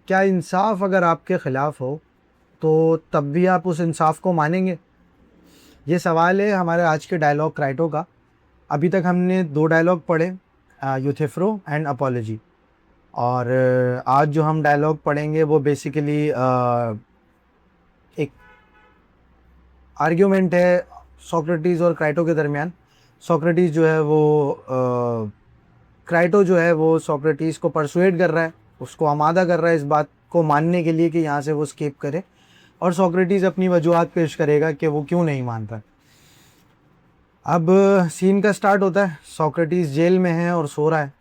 क्या इंसाफ अगर आपके ख़िलाफ़ हो तो तब भी आप उस इंसाफ को मानेंगे? ये सवाल है हमारे आज के डायलॉग क्राइटो का। अभी तक हमने 2 डायलॉग पढ़े, यूथेफ्रो एंड अपोलॉजी। और आज जो हम डायलॉग पढ़ेंगे वो बेसिकली एक आर्ग्यूमेंट है सोक्रेटिस और क्राइटो के दरमियान। सोक्रेटिस जो है वो क्राइटो जो है वो सोक्रेटिस को परसुएड कर रहा है, उसको आमादा कर रहा है इस बात को मानने के लिए कि यहाँ से वो स्केप करे, और सोक्रेटिस अपनी वजूहत पेश करेगा कि वो क्यों नहीं मानता। अब सीन का स्टार्ट होता है, सोक्रेटिस जेल में है और सो रहा है।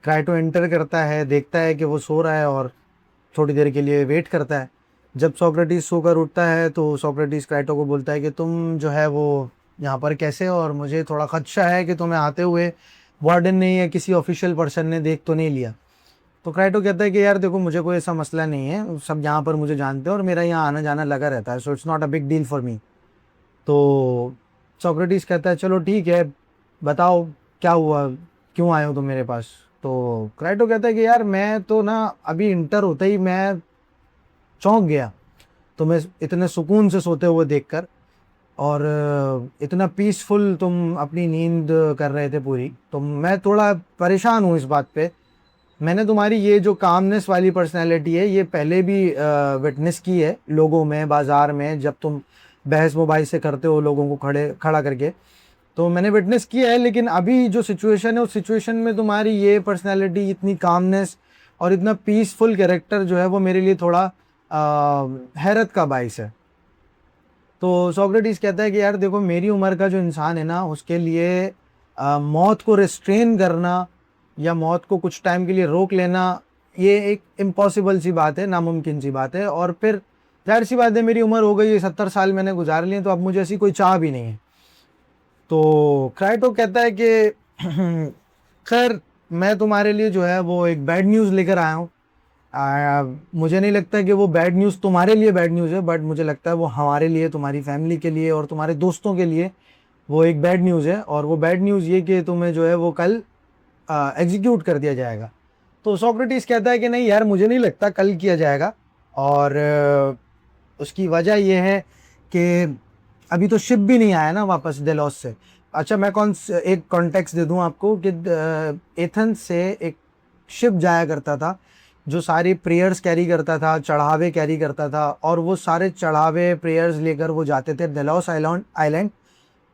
क्राइटो एंटर करता है, देखता है कि वो सो रहा है और थोड़ी देर के लिए वेट करता है। जब सोक्रेटिस सोकर उठता है तो सोक्रेटिस क्राइटो को बोलता है कि तुम जो है वो यहाँ पर कैसे हो, और मुझे थोड़ा खदशा है कि तुम्हें आते हुए वार्डन ने या किसी ऑफिशियल पर्सन ने देख तो नहीं लिया। तो क्राइटो कहता है कि यार देखो, मुझे कोई ऐसा मसला नहीं है, सब यहाँ पर मुझे जानते हैं और मेरा यहाँ आना जाना लगा रहता है, so it's not a big deal for me. तो सोक्रेटिस कहता है चलो ठीक है, बताओ क्या हुआ, क्यों आए हो तुम मेरे पास। तो क्राइटो कहता है कि यार मैं तो ना अभी इंटर होते ही मैं चौंक गया तुम्हें इतने सुकून से सोते हुए देखकर, और इतना पीसफुल तुम अपनी नींद कर रहे थे पूरी, तो मैं थोड़ा परेशान हूँ इस बात पे। मैंने तुम्हारी ये जो कामनेस वाली पर्सनैलिटी है ये पहले भी विटनेस की है लोगों में, बाज़ार में, जब तुम बहस मोबाइल से करते हो लोगों को खड़ा करके, तो मैंने विटनेस किया है। लेकिन अभी जो सिचुएशन है उस सिचुएशन में तुम्हारी ये पर्सनैलिटी, इतनी कामनेस और इतना पीसफुल कैरेक्टर जो है वो मेरे लिए थोड़ा हैरत का बाइस है। तो सोक्रेटिस कहता है कि यार देखो, मेरी उम्र का जो इंसान है ना उसके लिए मौत को रिस्ट्रेन करना या मौत को कुछ टाइम के लिए रोक लेना ये एक इम्पॉसिबल सी बात है, नामुमकिन सी बात है। और फिर जाहिर सी बात है, मेरी उम्र हो गई है, 70 साल मैंने गुजार लिए, तो अब मुझे ऐसी कोई चाह भी नहीं है। तो क्राइटो कहता है कि खैर, मैं तुम्हारे लिए जो है वो एक बैड न्यूज़ लेकर आया हूँ। मुझे नहीं लगता कि वो बैड न्यूज़ तुम्हारे लिए बैड न्यूज़ है, बट मुझे लगता है वो हमारे लिए, तुम्हारी फैमिली के लिए और तुम्हारे दोस्तों के लिए वो एक बैड न्यूज़ है। और वो बैड न्यूज़ ये कि तुम्हें जो है वो कल एग्जीक्यूट कर दिया जाएगा। तो सोक्रेटिस कहता है कि नहीं यार, मुझे नहीं लगता कल किया जाएगा, और उसकी वजह यह है कि अभी तो शिप भी नहीं आया ना वापस डेलॉस से। अच्छा, मैं एक कॉन्टेक्स्ट दे दूं आपको कि एथेंस से एक शिप जाया करता था जो सारी प्रेयर्स कैरी करता था, चढ़ावे कैरी करता था, और वो सारे चढ़ावे प्रेयर्स लेकर वो जाते थे डेलॉस आइलैंड।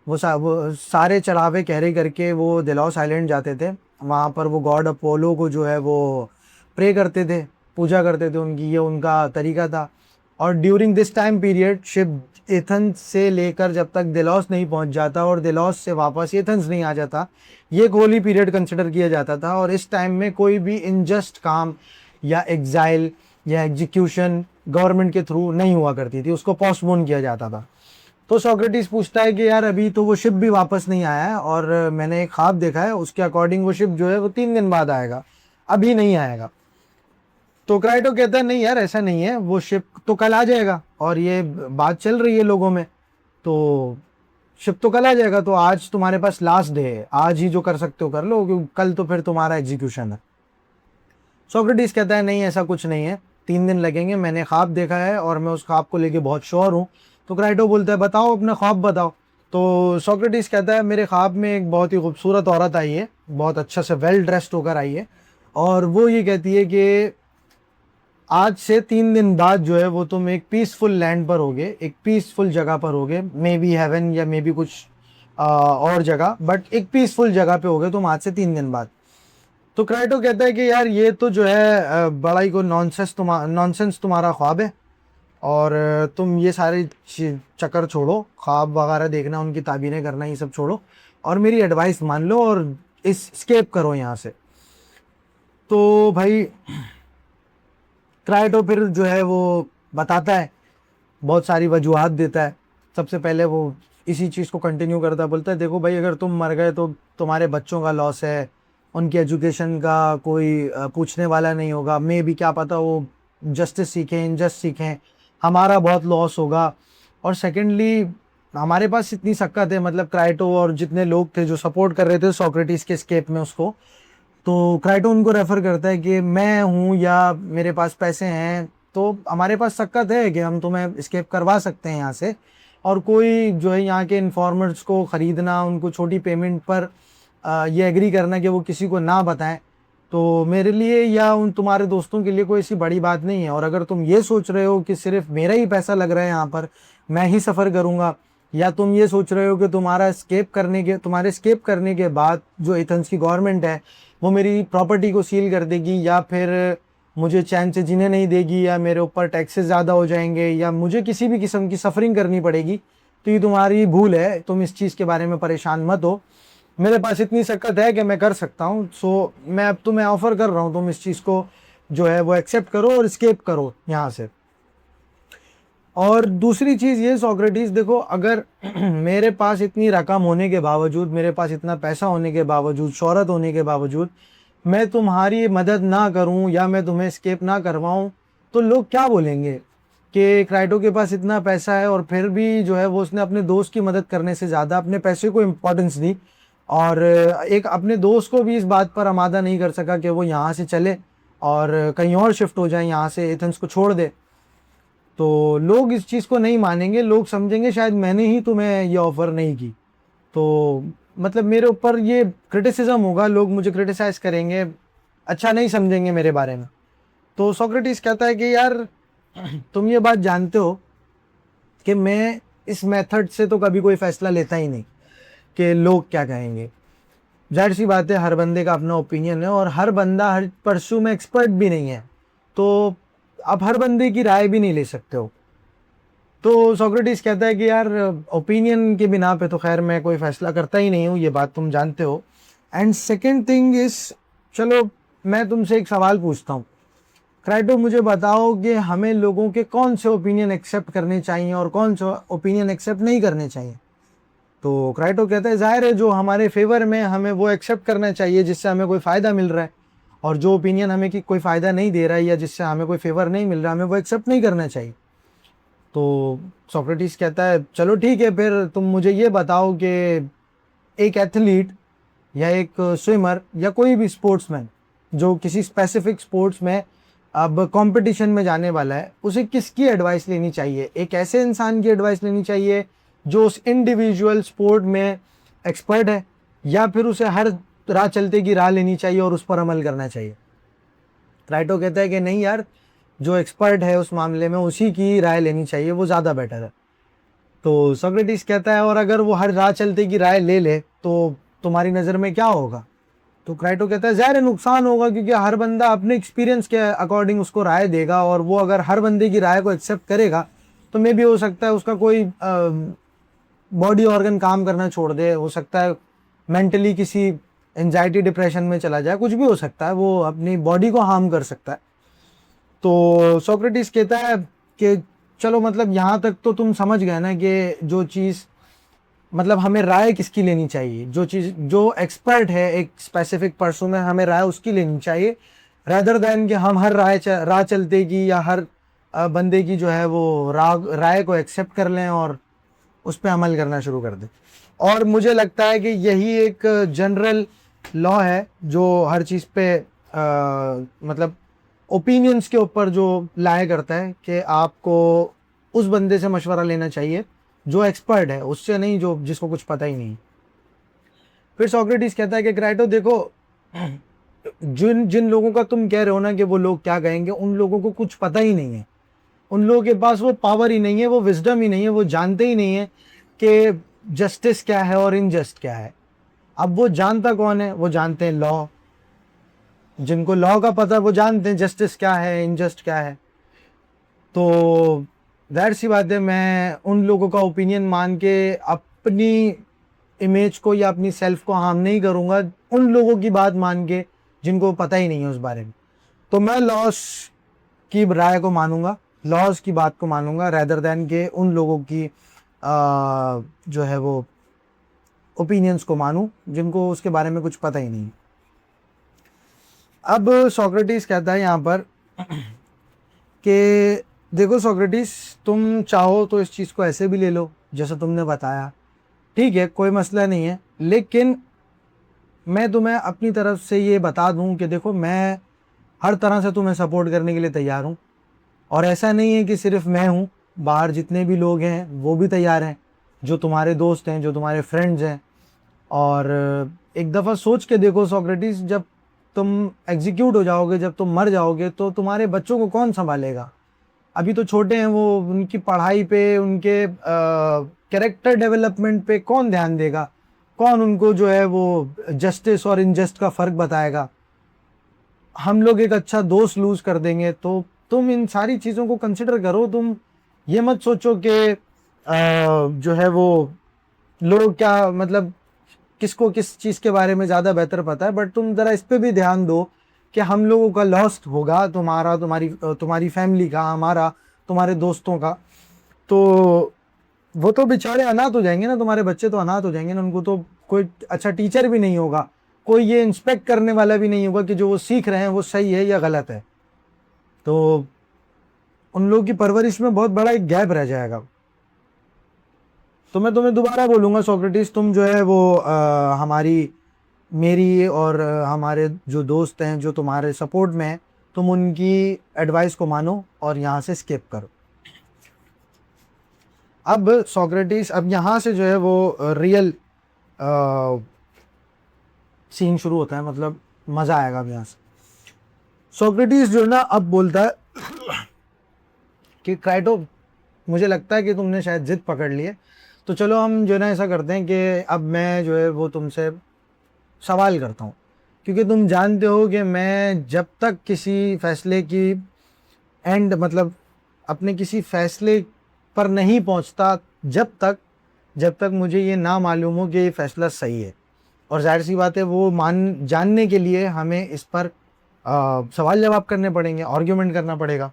वो सारे चढ़ावे कैरी करके वो डेलॉस आइलैंड जाते थे। वहाँ पर वो गॉड अपोलो को जो है वो प्रे करते थे, पूजा करते थे उनकी, ये उनका तरीका था। और during this time period ship Athens से लेकर जब तक डेलॉस नहीं पहुंच जाता और डेलॉस से वापस एथेंस नहीं आ जाता, ये एक होली पीरियड कंसिडर किया जाता था। और इस टाइम में कोई भी इनजस्ट काम या एग्जाइल या एग्जीक्यूशन गवर्नमेंट के थ्रू नहीं हुआ करती थी, उसको पोस्टपोन किया जाता था। तो सोक्रेटिस पूछता है कि यार अभी तो वो शिप भी वापस नहीं आया है, और मैंने एक ख्वाब देखा है, उसके अकॉर्डिंग वो शिप जो है वो 3 दिन बाद आएगा, अभी नहीं आएगा। तो क्राइटो कहता है नहीं यार, ऐसा नहीं है, वो शिप तो कल आ जाएगा, और ये बात चल रही है लोगों में, तो शिप तो कल आ जाएगा, तो आज तुम्हारे पास लास्ट डे है, आज ही जो कर सकते हो कर लो, क्योंकि कल तो फिर तुम्हारा एग्जीक्यूशन है। सोक्रेटिस कहता है नहीं, ऐसा कुछ नहीं है, 3 दिन लगेंगे, मैंने ख्वाब देखा है और मैं उस ख्वाब को लेके बहुत श्योर हूँ। तो क्राइटो बोलता है बताओ अपना ख्वाब बताओ। तो सोक्रेटिस कहता है मेरे ख्वाब में एक बहुत ही खूबसूरत औरत आई है, बहुत अच्छा से वेल ड्रेस्ड होकर आई है, और वो ये कहती है कि आज से 3 दिन बाद जो है वो तुम एक पीसफुल लैंड पर होगे, एक पीसफुल जगह पर होगे, मे बी हेवन या मे बी कुछ और जगह, बट एक पीसफुल जगह पे होगे तुम आज से 3 दिन बाद। तो क्राइटो कहता है कि यार ये तो जो है बड़ा ही कोई नॉनसेंस तुम्हारा ख्वाब है, और तुम ये सारे चक्कर छोड़ो, ख्वाब वगैरह देखना, उनकी ताबीरें करना, ये सब छोड़ो, और मेरी एडवाइस मान लो और इस स्केप करो यहाँ से। तो भाई क्राइटो फिर जो है वो बताता है, बहुत सारी वजूहात देता है। सबसे पहले वो इसी चीज़ को कंटिन्यू करता है, बोलता है देखो भाई, अगर तुम मर गए तो तुम्हारे बच्चों का लॉस है, उनकी एजुकेशन का कोई पूछने वाला नहीं होगा, मे भी क्या पता वो जस्टिस सीखें, इनजस्ट सीखें, हमारा बहुत लॉस होगा। और सेकेंडली हमारे पास इतनी शक्कत है, मतलब क्राइटो और जितने लोग थे जो सपोर्ट कर रहे थे सोक्रेटिस के स्केप में उसको, तो क्राइटो उनको रेफर करता है कि मैं हूँ या मेरे पास पैसे हैं, तो हमारे पास शक्कत है कि हम तुम्हें स्केप करवा सकते हैं यहाँ से। और कोई जो है यहाँ के इन्फॉर्मर्स को ख़रीदना, उनको छोटी पेमेंट पर ये एग्री करना कि वो किसी को ना बताएं, तो मेरे लिए या उन तुम्हारे दोस्तों के लिए कोई ऐसी बड़ी बात नहीं है। और अगर तुम ये सोच रहे हो कि सिर्फ मेरा ही पैसा लग रहा है यहाँ पर, मैं ही सफ़र करूँगा, या तुम ये सोच रहे हो कि तुम्हारे स्केप करने के बाद जो एथेंस की गवर्नमेंट है वो मेरी प्रॉपर्टी को सील कर देगी, या फिर मुझे चैन से जीने नहीं देगी, या मेरे ऊपर टैक्सेस ज़्यादा हो जाएंगे, या मुझे किसी भी किस्म की सफरिंग करनी पड़ेगी, तो ये तुम्हारी भूल है। तुम इस चीज़ के बारे में परेशान मत हो। मेरे पास इतनी शक्कत है कि मैं कर सकता हूँ। सो मैं अब तुम्हें ऑफ़र कर रहा हूँ, तुम इस चीज़ को जो है वो एक्सेप्ट करो और स्केप करो यहाँ से। और दूसरी चीज़ ये सोक्रेटिस, देखो अगर मेरे पास इतनी रकम होने के बावजूद, मेरे पास इतना पैसा होने के बावजूद, शोहरत होने के बावजूद मैं तुम्हारी मदद ना करूं या मैं तुम्हें स्केप ना करवाऊं, तो लोग क्या बोलेंगे कि क्राइटो के पास इतना पैसा है और फिर भी जो है वो उसने अपने दोस्त की मदद करने से ज़्यादा अपने पैसे को इम्पोर्टेंस दी, और एक अपने दोस्त को भी इस बात पर आमादा नहीं कर सका कि वो यहाँ से चले और कहीं और शिफ्ट हो जाए, यहाँ से एथेंस को छोड़ दे। तो लोग इस चीज़ को नहीं मानेंगे, लोग समझेंगे शायद मैंने ही तुम्हें ये ऑफ़र नहीं की, तो मतलब मेरे ऊपर ये क्रिटिसिज्म होगा, लोग मुझे क्रिटिसाइज़ करेंगे, अच्छा नहीं समझेंगे मेरे बारे में। तो सोक्रेटिस कहता है कि यार तुम ये बात जानते हो कि मैं इस मेथड से तो कभी कोई फ़ैसला लेता ही नहीं कि लोग क्या कहेंगे। जाहिर सी बात है, हर बंदे का अपना ओपिनियन है और हर बंदा हर परस्यू में एक्सपर्ट भी नहीं है, तो आप हर बंदे की राय भी नहीं ले सकते हो। तो सोक्रेटिस कहता है कि यार ओपिनियन के बिना पे तो खैर मैं कोई फ़ैसला करता ही नहीं हूँ, ये बात तुम जानते हो। एंड सेकेंड थिंग इज़, चलो मैं तुमसे एक सवाल पूछता हूँ, क्राइटो मुझे बताओ कि हमें लोगों के कौन से ओपिनियन एक्सेप्ट करने चाहिए और कौन से ओपिनियन एक्सेप्ट नहीं करने चाहिए। तो क्राइटो कहता है ज़ाहिर है जो हमारे फेवर में हमें वो एक्सेप्ट करना चाहिए जिससे हमें कोई फ़ायदा मिल रहा है, और जो ओपिनियन हमें कि कोई फ़ायदा नहीं दे रहा है या जिससे हमें कोई फेवर नहीं मिल रहा, हमें वो एक्सेप्ट नहीं करना चाहिए। तो सोक्रेटिस कहता है चलो ठीक है, फिर तुम मुझे ये बताओ कि एक एथलीट या एक स्विमर या कोई भी स्पोर्ट्समैन जो किसी स्पेसिफिक स्पोर्ट्स में अब कंपटीशन में जाने वाला है, उसे किसकी एडवाइस लेनी चाहिए। एक ऐसे इंसान की एडवाइस लेनी चाहिए जो उस इंडिविजुअल स्पोर्ट में एक्सपर्ट है, या फिर उसे हर राह चलते की राह लेनी चाहिए और उस पर अमल करना चाहिए। क्राइटो कहता है कि नहीं यार, जो एक्सपर्ट है उस मामले में उसी की राय लेनी चाहिए, वो ज़्यादा बेटर है। तो सोक्रेटिस कहता है और अगर वो हर राह चलते की राय ले ले तो तुम्हारी नज़र में क्या होगा। तो क्राइटो कहता है ज़ाहिर नुकसान होगा, क्योंकि हर बंदा अपने एक्सपीरियंस के अकॉर्डिंग उसको राय देगा, और वो अगर हर बंदे की राय को एक्सेप्ट करेगा तो मे भी हो सकता है उसका कोई बॉडी ऑर्गन काम करना छोड़ दे, हो सकता है मेंटली किसी एंजाइटी डिप्रेशन में चला जाए, कुछ भी हो सकता है, वो अपनी बॉडी को हार्म कर सकता है। तो सोक्रेटिस कहता है कि चलो मतलब यहाँ तक तो तुम समझ गए ना कि जो चीज़ मतलब हमें राय किसकी लेनी चाहिए, जो चीज़ जो एक्सपर्ट है एक स्पेसिफिक पर्सन में, हमें राय उसकी लेनी चाहिए, रादर दैन कि हम हर राह चलते की या हर बंदे की जो है वो राय को एक्सेप्ट कर लें और उस पर अमल करना शुरू कर दें। और मुझे लगता है कि यही एक जनरल लॉ है जो हर चीज़ पे मतलब ओपिनियंस के ऊपर जो लाया करता है कि आपको उस बंदे से मशवरा लेना चाहिए जो एक्सपर्ट है, उससे नहीं जो जिसको कुछ पता ही नहीं। फिर सोक्रेटिस कहता है कि क्राइटो देखो, जिन जिन लोगों का तुम कह रहे हो ना कि वो लोग क्या कहेंगे, उन लोगों को कुछ पता ही नहीं है, उन लोगों के पास वो पावर ही नहीं है, वो विजडम ही नहीं है, वो जानते ही नहीं है कि जस्टिस क्या है और इनजस्ट क्या है। अब वो जानता कौन है, वो जानते हैं लॉ, जिनको लॉ का पता है वो जानते हैं जस्टिस क्या है, इनजस्ट क्या है। तो जाहिर सी बात है मैं उन लोगों का ओपिनियन मान के अपनी इमेज को या अपनी सेल्फ को हार्म नहीं करूँगा, उन लोगों की बात मान के जिनको पता ही नहीं है उस बारे में। तो मैं लॉस की राय को मानूंगा, लॉज की बात को मानूंगा, रेदर दैन के उन लोगों की जो है वो ओपिनियंस को मानूं जिनको उसके बारे में कुछ पता ही नहीं। अब सोक्रेटिस कहता है यहाँ पर कि देखो सोक्रेटिस, तुम चाहो तो इस चीज़ को ऐसे भी ले लो जैसा तुमने बताया, ठीक है कोई मसला नहीं है, लेकिन मैं तुम्हें अपनी तरफ से ये बता दूं कि देखो, मैं हर तरह से तुम्हें सपोर्ट करने के लिए तैयार हूँ। और ऐसा नहीं है कि सिर्फ मैं हूँ, बाहर जितने भी लोग हैं वो भी तैयार हैं, जो तुम्हारे दोस्त हैं, जो तुम्हारे फ्रेंड्स हैं। और एक दफ़ा सोच के देखो सोक्रेटिस, जब तुम एग्जीक्यूट हो जाओगे, जब तुम मर जाओगे, तो तुम्हारे बच्चों को कौन संभालेगा? अभी तो छोटे हैं वो, उनकी पढ़ाई पे, उनके कैरेक्टर डेवलपमेंट पे कौन ध्यान देगा? कौन उनको जो है वो जस्टिस और इनजस्ट का फ़र्क बताएगा? हम लोग एक अच्छा दोस्त लूज़ कर देंगे। तो तुम इन सारी चीज़ों को कंसिडर करो। तुम ये मत सोचो कि जो है वो लोग क्या, मतलब किसको किस चीज़ के बारे में ज़्यादा बेहतर पता है, बट तुम ज़रा इस पे भी ध्यान दो कि हम लोगों का लॉस होगा, तुम्हारा, तुम्हारी फैमिली का, हमारा, तुम्हारे दोस्तों का। तो वो तो बेचारे अनाथ हो जाएंगे ना, तुम्हारे बच्चे तो अनाथ हो जाएंगे ना। उनको तो कोई अच्छा टीचर भी नहीं होगा, कोई ये इंस्पेक्ट करने वाला भी नहीं होगा कि जो वो सीख रहे हैं वो सही है या गलत है। तो उन लोगों की परवरिश में बहुत बड़ा एक गैप रह जाएगा। तो मैं तुम्हें दोबारा बोलूँगा सोक्रेटिस, तुम जो है वो हमारी, मेरी और हमारे जो दोस्त हैं, जो तुम्हारे सपोर्ट में हैं, तुम उनकी एडवाइस को मानो और यहाँ से स्किप करो। अब सोक्रेटिस, अब यहाँ से जो है वो रियल सीन शुरू होता है, मतलब मज़ा आएगा अब यहाँ से। सोक्रेटिस जो है ना, अब बोलता है कि क्राइटो, मुझे लगता है कि तुमने शायद जिद पकड़ ली है, तो चलो हम जो है ना ऐसा करते हैं कि अब मैं जो है वो तुमसे सवाल करता हूँ। क्योंकि तुम जानते हो कि मैं जब तक किसी फैसले की मतलब अपने किसी फैसले पर नहीं पहुँचता, जब तक मुझे ये ना मालूम हो कि ये फैसला सही है। और जाहिर सी बात है, वो जानने के लिए हमें इस पर सवाल जवाब करने पड़ेंगे, आर्ग्यूमेंट करना पड़ेगा।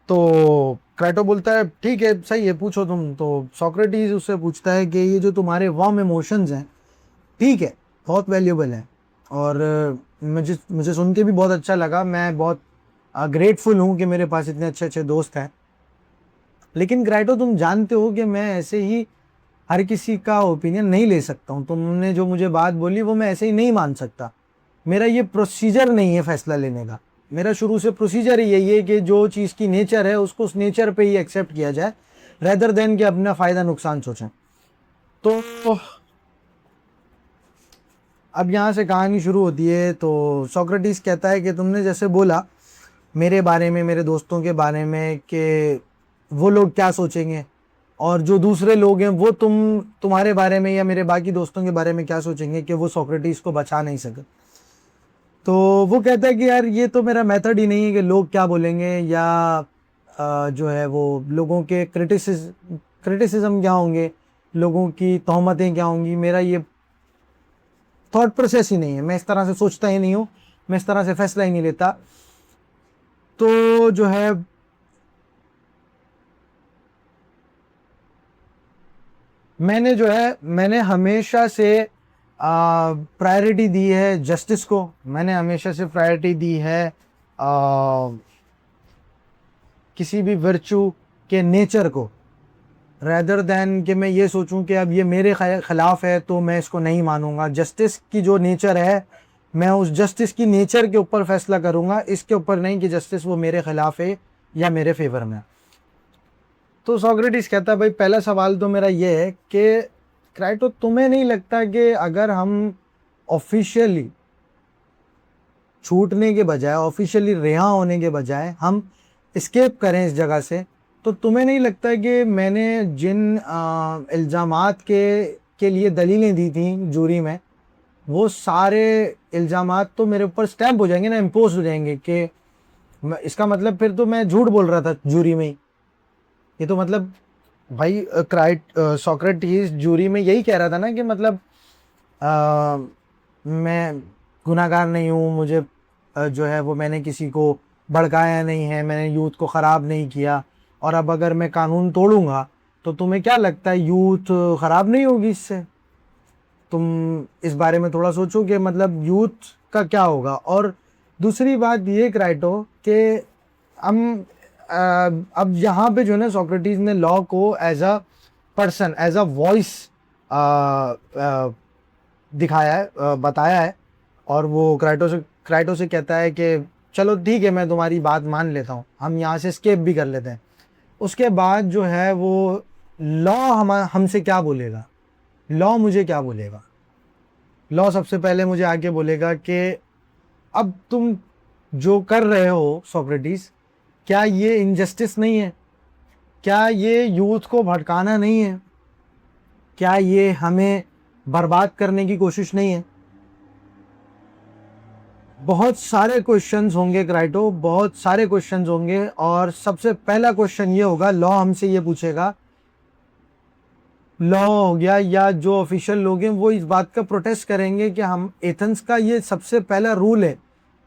तो क्राइटो बोलता है ठीक है, सही है, पूछो तुम। तो सोक्रेटिस उससे पूछता है कि ये जो तुम्हारे वार्म इमोशंस हैं, ठीक है, बहुत वैल्यूबल हैं। और मुझे मुझे सुन के भी बहुत अच्छा लगा। मैं बहुत ग्रेटफुल हूँ कि मेरे पास इतने अच्छे अच्छे दोस्त हैं। लेकिन क्राइटो, तुम जानते हो कि मैं ऐसे ही हर किसी का ओपिनियन नहीं ले सकता हूँ। तुमने जो मुझे बात बोली वो मैं ऐसे ही नहीं मान सकता। मेरा ये प्रोसीजर नहीं है फैसला लेने का। मेरा शुरू से प्रोसीजर ही यही है कि जो चीज़ की नेचर है उसको उस नेचर पे ही एक्सेप्ट किया जाए, रेदर देन कि अपना फ़ायदा नुकसान सोचें। तो अब यहाँ से कहानी शुरू होती है। तो सोक्रेटिस कहता है कि तुमने जैसे बोला मेरे बारे में, मेरे दोस्तों के बारे में, कि वो लोग क्या सोचेंगे, और जो दूसरे लोग हैं वो तुम्हारे बारे में या मेरे बाकी दोस्तों के बारे में क्या सोचेंगे कि वो सोक्रेटिस को बचा नहीं सके। तो वो कहता है कि यार, ये तो मेरा मेथड ही नहीं है कि लोग क्या बोलेंगे, या जो है वो लोगों के क्रिटिसिज्म क्या होंगे, लोगों की तोहमतें क्या होंगी। मेरा ये थॉट प्रोसेस ही नहीं है, मैं इस तरह से सोचता ही नहीं हूँ, मैं इस तरह से फैसला ही नहीं लेता। तो जो है, मैंने हमेशा से प्रायोरिटी दी है जस्टिस को। मैंने हमेशा से प्रायोरिटी दी है किसी भी वर्चू के नेचर को, रेदर दैन कि मैं ये सोचूं कि अब ये मेरे ख़िलाफ़ है तो मैं इसको नहीं मानूंगा। जस्टिस की जो नेचर है, मैं उस जस्टिस की नेचर के ऊपर फैसला करूंगा, इसके ऊपर नहीं कि जस्टिस वो मेरे ख़िलाफ़ है या मेरे फेवर में। तो सोक्रेटिस कहता है भाई, पहला सवाल तो मेरा ये है कि क्राइटो, तुम्हें नहीं लगता कि अगर हम ऑफिशियली छूटने के बजाय, ऑफिशियली रिहा होने के बजाय हम एस्केप करें इस जगह से, तो तुम्हें नहीं लगता कि मैंने जिन इल्ज़ामात के लिए दलीलें दी थी जूरी में, वो सारे इल्ज़ामात तो मेरे ऊपर स्टैम्प हो जाएंगे ना, इम्पोज हो जाएंगे कि इसका मतलब फिर तो मैं झूठ बोल रहा था जूरी में ही। ये तो मतलब भाई, सोक्रेटिस जूरी में यही कह रहा था ना कि मतलब मैं गुनाहगार नहीं हूँ, मुझे जो है वो मैंने किसी को भड़काया नहीं है, मैंने यूथ को ख़राब नहीं किया। और अब अगर मैं कानून तोड़ूंगा तो तुम्हें क्या लगता है यूथ ख़राब नहीं होगी इससे? तुम इस बारे में थोड़ा सोचो कि मतलब यूथ का क्या होगा। और दूसरी बात ये क्राइटो कि हम अब यहाँ पे जो है ना, सोक्रेटिस ने लॉ को as a person, as a voice दिखाया है, बताया है। और वो क्राइटो से कहता है कि चलो ठीक है, मैं तुम्हारी बात मान लेता हूँ, हम यहाँ से स्केप भी कर लेते हैं। उसके बाद जो है वो लॉ हमसे क्या बोलेगा, लॉ मुझे क्या बोलेगा? लॉ सबसे पहले मुझे आके बोलेगा कि अब तुम जो कर रहे हो सोक्रेटिस, क्या ये इनजस्टिस नहीं है? क्या ये यूथ को भटकाना नहीं है? क्या ये हमें बर्बाद करने की कोशिश नहीं है? बहुत सारे क्वेश्चंस होंगे क्राइटो, बहुत सारे क्वेश्चंस होंगे। और सबसे पहला क्वेश्चन ये होगा, लॉ हमसे ये पूछेगा, लॉ हो गया या जो ऑफिशियल लोग हैं वो इस बात का प्रोटेस्ट करेंगे कि हम एथेंस का ये सबसे पहला रूल है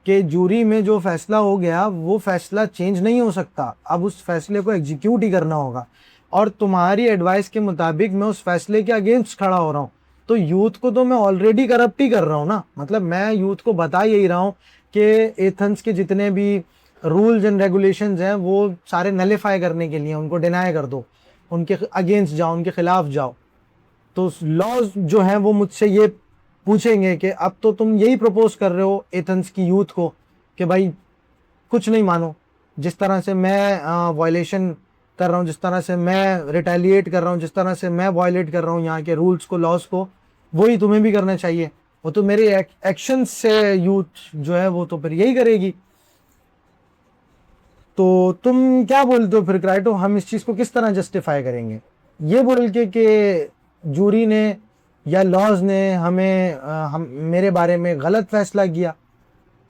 कि जूरी में जो फैसला हो गया वो फैसला चेंज नहीं हो सकता, अब उस फैसले को एग्जीक्यूट ही करना होगा। और तुम्हारी एडवाइस के मुताबिक मैं उस फैसले के अगेंस्ट खड़ा हो रहा हूँ, तो यूथ को तो मैं ऑलरेडी करप्ट ही कर रहा हूँ ना। मतलब मैं यूथ को बता यही रहा हूँ कि एथेंस के जितने भी रूल्स एंड रेगुलेशंस हैं वो सारे नलीफाई करने के लिए उनको डिनाई कर दो, उनके अगेंस्ट जाओ, उनके खिलाफ जाओ। तो लॉज जो है वो मुझसे ये पूछेंगे कि अब तो तुम यही प्रपोज कर रहे हो एथेंस की यूथ को कि भाई कुछ नहीं मानो, जिस तरह से मैं वायलेशन कर रहा हूँ, जिस तरह से मैं रिटेलिएट कर रहा हूँ, जिस तरह से मैं वायलेट कर रहा हूँ यहाँ के रूल्स को, लॉज को, वही तुम्हें भी करना चाहिए। वो तो मेरे एक्शन से यूथ जो है वो तो फिर यही करेगी। तो तुम क्या बोलते हो फिर क्राइटो, हम इस चीज़ को किस तरह जस्टिफाई करेंगे? ये बोल के कि जूरी ने या लॉज ने हमें हम मेरे बारे में गलत फैसला किया?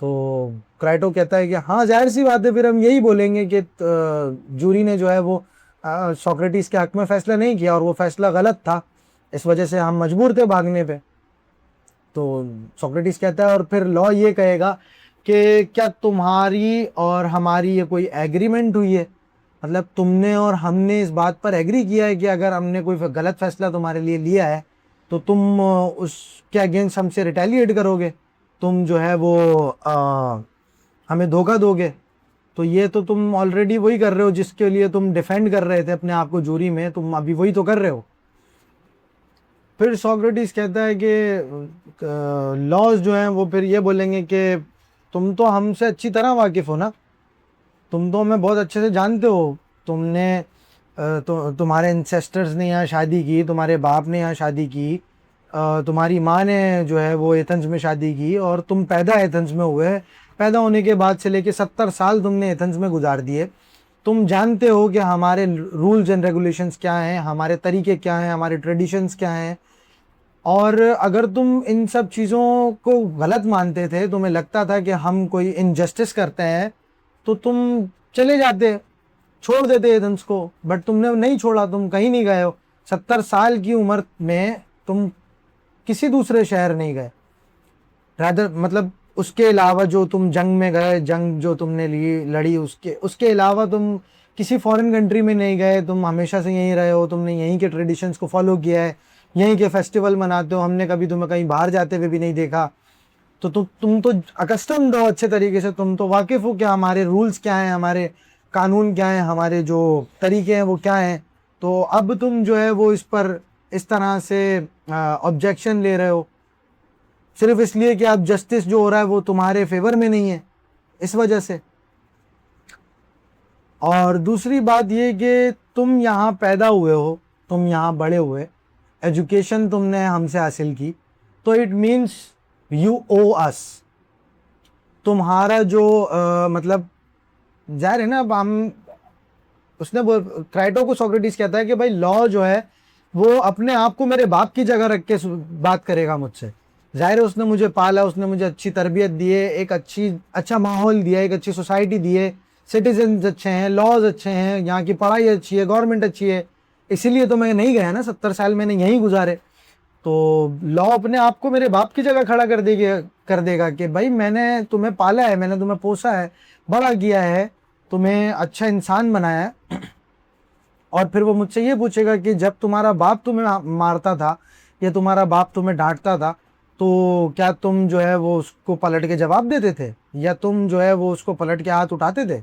तो क्राइटो कहता है कि हाँ जाहिर सी बात है, फिर हम यही बोलेंगे कि जूरी ने जो है वो सोक्रेटिस के हक में फैसला नहीं किया और वो फैसला गलत था, इस वजह से हम मजबूर थे भागने पे। तो सोक्रेटिस कहता है, और फिर लॉ ये कहेगा कि क्या तुम्हारी और हमारी ये कोई एग्रीमेंट हुई है? मतलब तुमने और हमने इस बात पर एग्री किया है कि अगर हमने कोई गलत फैसला तुम्हारे लिए लिया है तो तुम उसके अगेंस्ट हमसे रिटेलिएट करोगे, तुम जो है वो हमें धोखा दोगे। तो ये तो तुम ऑलरेडी वही कर रहे हो जिसके लिए तुम डिफेंड कर रहे थे अपने आप को जूरी में, तुम अभी वही तो कर रहे हो। फिर सोक्रेटिस कहता है कि लॉज जो हैं वो फिर ये बोलेंगे कि तुम तो हमसे अच्छी तरह वाकिफ़ हो ना, तुम तो हमें बहुत अच्छे से जानते हो, तुमने तुम्हारे इंसेस्टर्स ने यहाँ शादी की, तुम्हारे बाप ने यहाँ शादी की, तुम्हारी माँ ने जो है वो एथेंस में शादी की, और तुम पैदा एथेंस में हुए। पैदा होने के बाद से लेके 70 साल तुमने एथेंस में गुजार दिए। तुम जानते हो कि हमारे रूल्स एंड रेगुलेशंस क्या हैं, हमारे तरीके क्या हैं, हमारे ट्रेडिशंस क्या हैं। और अगर तुम इन सब चीज़ों को गलत मानते थे, तुम्हें लगता था कि हम कोई इनजस्टिस करते हैं, तो तुम चले जाते, छोड़ देते एथेंस को। बट तुमने नहीं छोड़ा, तुम कहीं नहीं गए हो। 70 साल की उम्र में तुम किसी दूसरे शहर नहीं गए, रादर मतलब उसके अलावा जो तुम जंग में गए, जंग जो तुमने लड़ी, उसके अलावा तुम किसी फॉरेन कंट्री में नहीं गए। तुम हमेशा से यहीं रहे हो, तुमने यहीं के ट्रेडिशंस को फॉलो किया है, यहीं के फेस्टिवल मनाते हो, हमने कभी तुम्हें कहीं बाहर जाते हुए भी नहीं देखा। तो तुम तो अकस्टम्ड हो अच्छे तरीके से, तुम तो वाकिफ़ हो कि हमारे रूल्स क्या हैं, हमारे कानून क्या हैं, हमारे जो तरीके हैं वो क्या हैं। तो अब तुम जो है वो इस पर इस तरह से ऑब्जेक्शन ले रहे हो सिर्फ इसलिए कि अब जस्टिस जो हो रहा है वो तुम्हारे फेवर में नहीं है, इस वजह से। और दूसरी बात ये कि तुम यहाँ पैदा हुए हो, तुम यहाँ बड़े हुए, एजुकेशन तुमने हमसे हासिल की, तो इट मीन्स यू ओ अस। तुम्हारा जो मतलब जाहिर है ना, अब हम उसने वो क्राइटो को सोक्रेटिस कहता है कि भाई लॉ जो है वो अपने आप को मेरे बाप की जगह रख के बात करेगा मुझसे। जाहिर है उसने मुझे पाला, उसने मुझे अच्छी तरबियत दी है, एक अच्छा माहौल दिया है, एक अच्छी सोसाइटी दी है, सिटीजन्स अच्छे हैं, लॉज अच्छे हैं, यहाँ की पढ़ाई अच्छी है, गवर्नमेंट अच्छी है। इसीलिए तो मैं नहीं गया ना, 70 साल मैंने यहीं गुजारे। तो लॉ अपने आप को मेरे बाप की जगह खड़ा कर देगा कि भाई मैंने तुम्हें पाला है, मैंने तुम्हें पोसा है, बड़ा किया है, तुम्हें अच्छा इंसान बनाया है। और फिर वो मुझसे ये पूछेगा कि जब तुम्हारा बाप तुम्हें मारता था या तुम्हारा बाप तुम्हें डांटता था, तो क्या तुम जो है वो उसको पलट के जवाब देते थे, या तुम जो है वो उसको पलट के हाथ उठाते थे?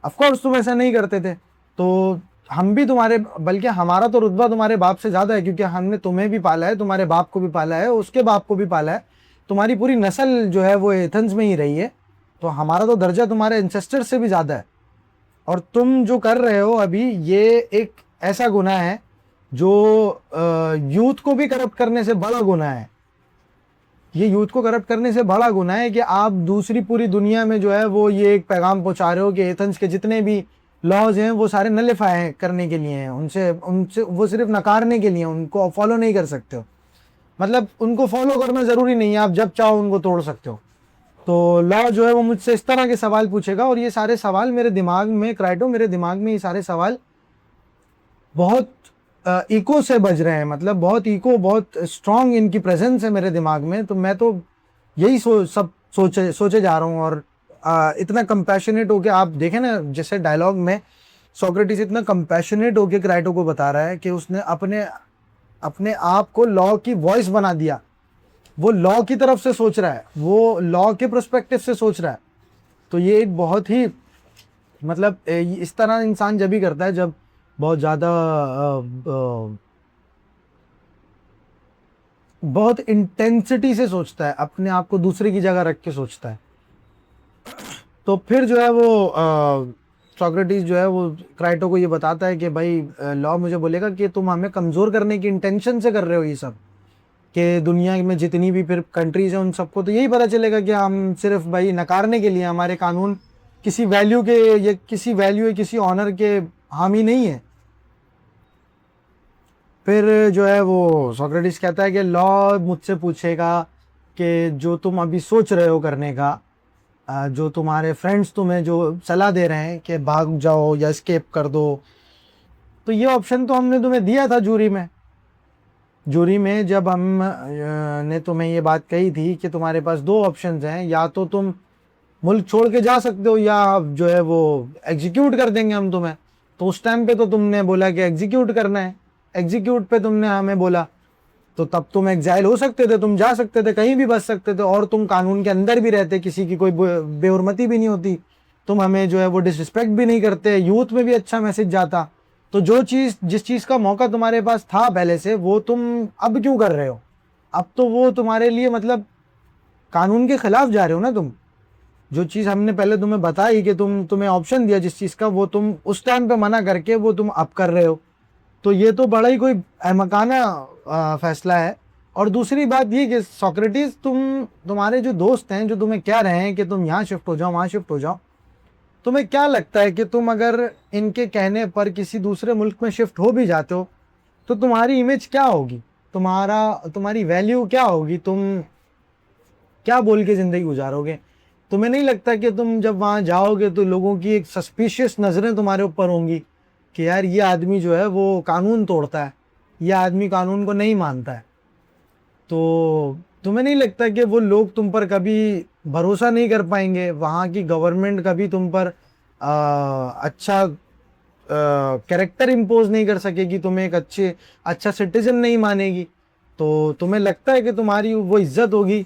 ऑफ कोर्स तुम ऐसा नहीं करते थे। तो हम भी तुम्हारे, बल्कि हमारा तो रुतबा तुम्हारे बाप से ज्यादा है, क्योंकि हमने तुम्हें भी पाला है, तुम्हारे बाप को भी पाला है, उसके बाप को भी पाला है, तुम्हारी पूरी नस्ल जो है वो एथेंस में ही रही है, तो हमारा तो दर्जा तुम्हारे एंसेस्टर से भी ज्यादा है। और तुम जो कर रहे हो अभी, ये एक ऐसा गुनाह है जो यूथ को भी करप्ट करने से बड़ा गुनाह है। ये यूथ को करप्ट करने से बड़ा गुनाह है कि आप दूसरी पूरी दुनिया में जो है वो ये एक पैगाम पहुंचा रहे हो कि एथेंस के जितने भी लॉज हैं वो सारे नलिफाई करने के लिए हैं, उनसे उनसे वो सिर्फ नकारने के लिए, उनको फॉलो नहीं कर सकते हो। मतलब उनको फॉलो करना ज़रूरी नहीं है, आप जब चाहो उनको तोड़ सकते हो। तो लॉ जो है वो मुझसे इस तरह के सवाल पूछेगा, और ये सारे सवाल मेरे दिमाग में, क्राइटो मेरे दिमाग में ये सारे सवाल बहुत इको से बज रहे हैं, मतलब बहुत इको, बहुत स्ट्रांग इनकी प्रेजेंस है मेरे दिमाग में। तो मैं तो यही सब सोचे जा रहा हूँ। और इतना कंपैशनेट होके, आप देखें ना जैसे डायलॉग में सोक्रेटिस इतना कंपैशनेट होके क्राइटो को बता रहा है कि उसने अपने आप को लॉ की वॉइस बना दिया। वो लॉ की तरफ से सोच रहा है, वो लॉ के प्रोस्पेक्टिव से सोच रहा है। तो ये एक बहुत ही, मतलब इस तरह इंसान जब भी करता है जब बहुत ज़्यादा बहुत इंटेंसिटी से सोचता है, अपने आप को दूसरे की जगह रख के सोचता है। तो फिर जो है वो सोक्रेटिस जो है वो क्राइटो को ये बताता है कि भाई लॉ मुझे बोलेगा कि तुम हमें कमज़ोर करने की इंटेंशन से कर रहे हो ये सब, कि दुनिया में जितनी भी फिर कंट्रीज हैं उन सबको तो यही पता चलेगा कि हम सिर्फ भाई नकारने के लिए, हमारे कानून किसी वैल्यू के या किसी वैल्यू या किसी ऑनर के हामी नहीं है। फिर जो है वो सोक्रेटिस कहता है कि लॉ मुझसे पूछेगा कि जो तुम अभी सोच रहे हो करने का, जो तुम्हारे फ्रेंड्स तुम्हें जो सलाह दे रहे हैं कि भाग जाओ या एस्केप कर दो, तो ये ऑप्शन तो हमने तुम्हें दिया था जूरी में जब हम ने तुम्हें ये बात कही थी कि तुम्हारे पास दो ऑप्शंस हैं, या तो तुम मुल्क छोड़ के जा सकते हो या जो है वो एग्जीक्यूट कर देंगे हम तुम्हें। तो उस टाइम पे तो तुमने बोला कि एग्जीक्यूट करना है, एग्जीक्यूट पे तुमने हमें बोला, तो तब तुम एग्जाइल हो सकते थे, तुम जा सकते थे, कहीं भी बच सकते थे, और तुम कानून के अंदर भी रहते, किसी की कोई बेहुरमती भी नहीं होती, तुम हमें जो है वो डिसरिस्पेक्ट भी नहीं करते, यूथ में भी अच्छा मैसेज जाता। तो जो चीज़, जिस चीज़ का मौका तुम्हारे पास था पहले से, वो तुम अब क्यों कर रहे हो? अब तो वो तुम्हारे लिए मतलब कानून के खिलाफ जा रहे हो ना तुम। जो चीज़ हमने पहले तुम्हें बताई कि तुम्हें ऑप्शन दिया जिस चीज़ का, वो तुम उस टाइम पे मना करके वो तुम अब कर रहे हो। तो ये तो बड़ा ही कोई अहमकाना फैसला है। और दूसरी बात ये कि सोक्रेटिस, तुम्हारे जो दोस्त हैं जो तुम्हें कह रहे हैं कि तुम यहाँ शिफ्ट हो जाओ, वहाँ शिफ्ट हो जाओ, तुम्हें क्या लगता है कि तुम अगर इनके कहने पर किसी दूसरे मुल्क में शिफ्ट हो भी जाते हो तो तुम्हारी इमेज क्या होगी, तुम्हारी वैल्यू क्या होगी, तुम क्या बोल के ज़िंदगी गुजारोगे? तुम्हें नहीं लगता कि तुम जब वहाँ जाओगे तो लोगों की एक सस्पिशियस नज़रें तुम्हारे ऊपर होंगी कि यार ये आदमी जो है वो कानून तोड़ता है, ये आदमी कानून को नहीं मानता है? तो तुम्हें नहीं लगता कि वो लोग तुम पर कभी भरोसा नहीं कर पाएंगे, वहाँ की गवर्नमेंट कभी तुम पर अच्छा कैरेक्टर इम्पोज नहीं कर सकेगी, तुम्हें एक अच्छा सिटीजन नहीं मानेगी? तो तुम्हें लगता है कि तुम्हारी वो इज्जत होगी?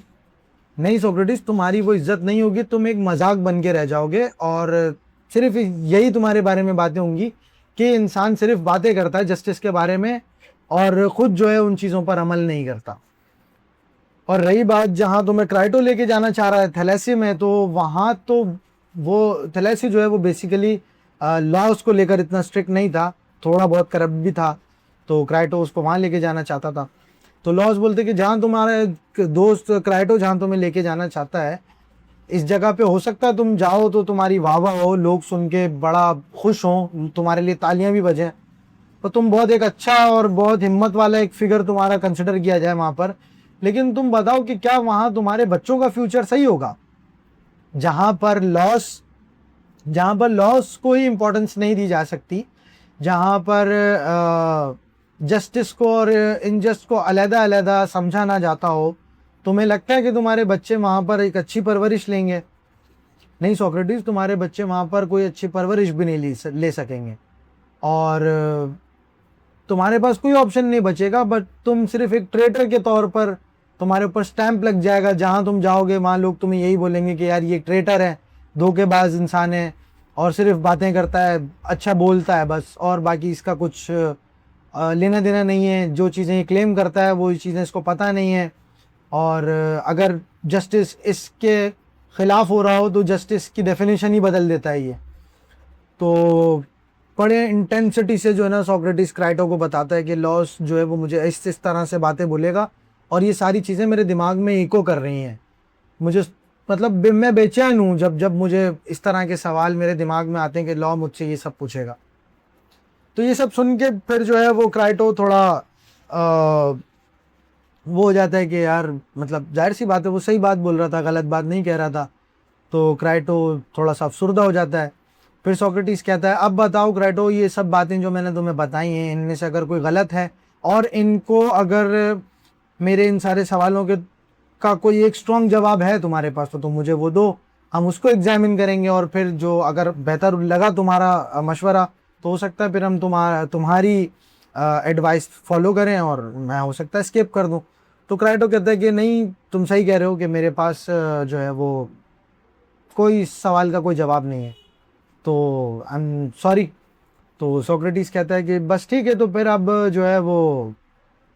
नहीं सोक्रेटिस, तुम्हारी वो इज्जत नहीं होगी, तुम एक मजाक बन के रह जाओगे, और सिर्फ यही तुम्हारे बारे में बातें होंगी कि इंसान सिर्फ बातें करता है जस्टिस के बारे में और ख़ुद जो है उन चीज़ों पर अमल नहीं करता। और रही बात जहाँ तुम्हें क्राइटो लेके जाना चाह रहा है थैलेसी में, तो वहाँ तो वो थैलेसी जो है वो बेसिकली लॉज को लेकर इतना स्ट्रिक्ट नहीं था, थोड़ा बहुत करप्ट भी था, तो क्राइटो उसको वहाँ लेके जाना चाहता था। तो लॉज बोलते कि जहाँ तुम्हारे दोस्त क्राइटो जहाँ तुम्हें लेके जाना चाहता है, इस जगह पे हो सकता है तुम जाओ तो तुम्हारी वाह वाह हो, लोग सुन के बड़ा खुश हों, तुम्हारे लिए तालियां भी बजें, तो तुम बहुत एक अच्छा और बहुत हिम्मत वाला एक फिगर तुम्हारा कंसिडर किया जाए वहाँ पर। लेकिन तुम बताओ कि क्या वहाँ तुम्हारे बच्चों का फ्यूचर सही होगा, जहाँ पर लॉस को ही इम्पोर्टेंस नहीं दी जा सकती, जहाँ पर जस्टिस को और इनजस्ट को अलहदा अलहदा समझा ना जाता हो? तुम्हें लगता है कि तुम्हारे बच्चे वहाँ पर एक अच्छी परवरिश लेंगे? नहीं सोक्रेटिस, तुम्हारे बच्चे वहाँ पर कोई अच्छी परवरिश भी नहीं ले सकेंगे, और तुम्हारे पास कोई ऑप्शन नहीं बचेगा, बट तुम सिर्फ एक ट्रेटर के तौर पर तुम्हारे ऊपर स्टैंप लग जाएगा। जहाँ तुम जाओगे वहाँ लोग तुम्हें यही बोलेंगे कि यार ये ट्रेटर है, धोखेबाज इंसान है, और सिर्फ बातें करता है, अच्छा बोलता है बस, और बाकी इसका कुछ लेना देना नहीं है। जो चीज़ें ये क्लेम करता है वो चीज़ें इसको पता नहीं है। और अगर जस्टिस इसके ख़िलाफ़ हो रहा हो तो जस्टिस की डेफिनेशन ही बदल देता है ये। तो बड़े इंटेंसिटी से जो है ना सोक्रेटिस क्राइटो को बताता है कि लॉस जो है वो मुझे इस तरह से बातें बोलेगा और ये सारी चीज़ें मेरे दिमाग में इको कर रही हैं। मुझे मतलब मैं बेचैन हूँ जब जब मुझे इस तरह के सवाल मेरे दिमाग में आते हैं कि लॉ मुझसे ये सब पूछेगा। तो ये सब सुन के फिर जो है वो क्राइटो थोड़ा वो हो जाता है कि यार मतलब जाहिर सी बात है, वो सही बात बोल रहा था, गलत बात नहीं कह रहा था। तो क्राइटो थोड़ा सा अफसुर्दा हो जाता है। फिर सोक्रेटिस कहता है, अब बताओ क्राइटो, ये सब बातें जो मैंने तुम्हें बताई हैं इनमें से अगर कोई गलत है और इनको अगर मेरे इन सारे सवालों के का कोई एक स्ट्रॉन्ग जवाब है तुम्हारे पास तो तुम मुझे वो दो, हम उसको एग्जामिन करेंगे और फिर जो अगर बेहतर लगा तुम्हारा मशवरा तो हो सकता है फिर हम तुम्हारी एडवाइस फॉलो करें और मैं हो सकता है स्किप कर दूं। तो क्राइटो कहता है कि नहीं, तुम सही कह रहे हो कि मेरे पास जो है वो कोई सवाल का कोई जवाब नहीं है, तो आई एम सॉरी। तो सोक्रेटिस कहता है कि बस ठीक है, तो फिर अब जो है वो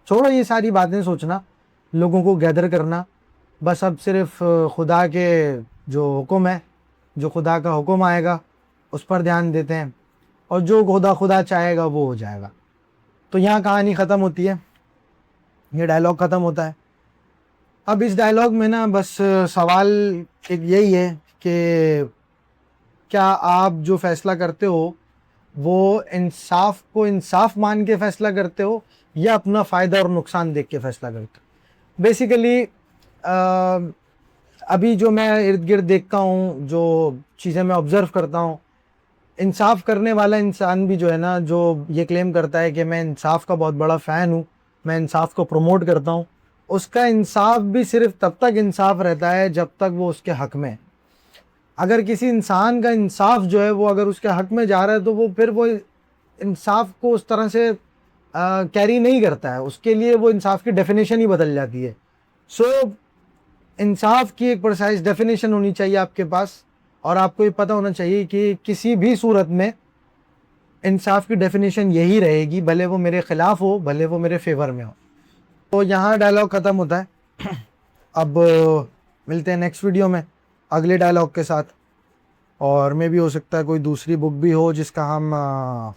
छोड़ो ये सारी बातें सोचना, लोगों को गैदर करना, बस अब सिर्फ खुदा के जो हुक्म है, जो खुदा का हुक्म आएगा उस पर ध्यान देते हैं और जो खुदा खुदा चाहेगा वो हो जाएगा। तो यहाँ कहानी ख़त्म होती है, ये डायलॉग ख़त्म होता है। अब इस डायलॉग में ना बस सवाल एक यही है कि क्या आप जो फैसला करते हो वो इंसाफ को इंसाफ मान के फैसला करते हो या अपना फ़ायदा और नुकसान देख के फैसला करते हो। बेसिकली अभी जो मैं इर्द गिर्द देखता हूँ, जो चीज़ें मैं ऑब्ज़र्व करता हूँ, इंसाफ करने वाला इंसान भी जो है ना, जो ये क्लेम करता है कि मैं इंसाफ का बहुत बड़ा फ़ैन हूँ, मैं इंसाफ को प्रमोट करता हूँ, उसका इंसाफ भी सिर्फ तब तक इंसाफ रहता है जब तक वो उसके हक़ में। अगर किसी इंसान का इंसाफ जो है वो अगर उसके हक़ में जा रहा है तो वो फिर वो इंसाफ को उस तरह से कैरी नहीं करता है, उसके लिए वो इंसाफ की डेफिनेशन ही बदल जाती है। सो इंसाफ की एक प्रिसाइज डेफिनेशन होनी चाहिए आपके पास और आपको ये पता होना चाहिए कि किसी भी सूरत में इंसाफ की डेफिनेशन यही रहेगी, भले वो मेरे ख़िलाफ़ हो भले वो मेरे फेवर में हो। तो यहाँ डायलॉग ख़त्म होता है। अब मिलते हैं नेक्स्ट वीडियो में अगले डायलॉग के साथ, और मे भी हो सकता है कोई दूसरी बुक भी हो जिसका हम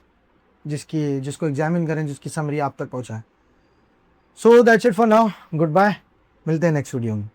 जिसको एग्जामिन करें, जिसकी समरी आप तक पहुँचाएँ। So that's it for now, goodbye, मिलते हैं नेक्स्ट वीडियो में।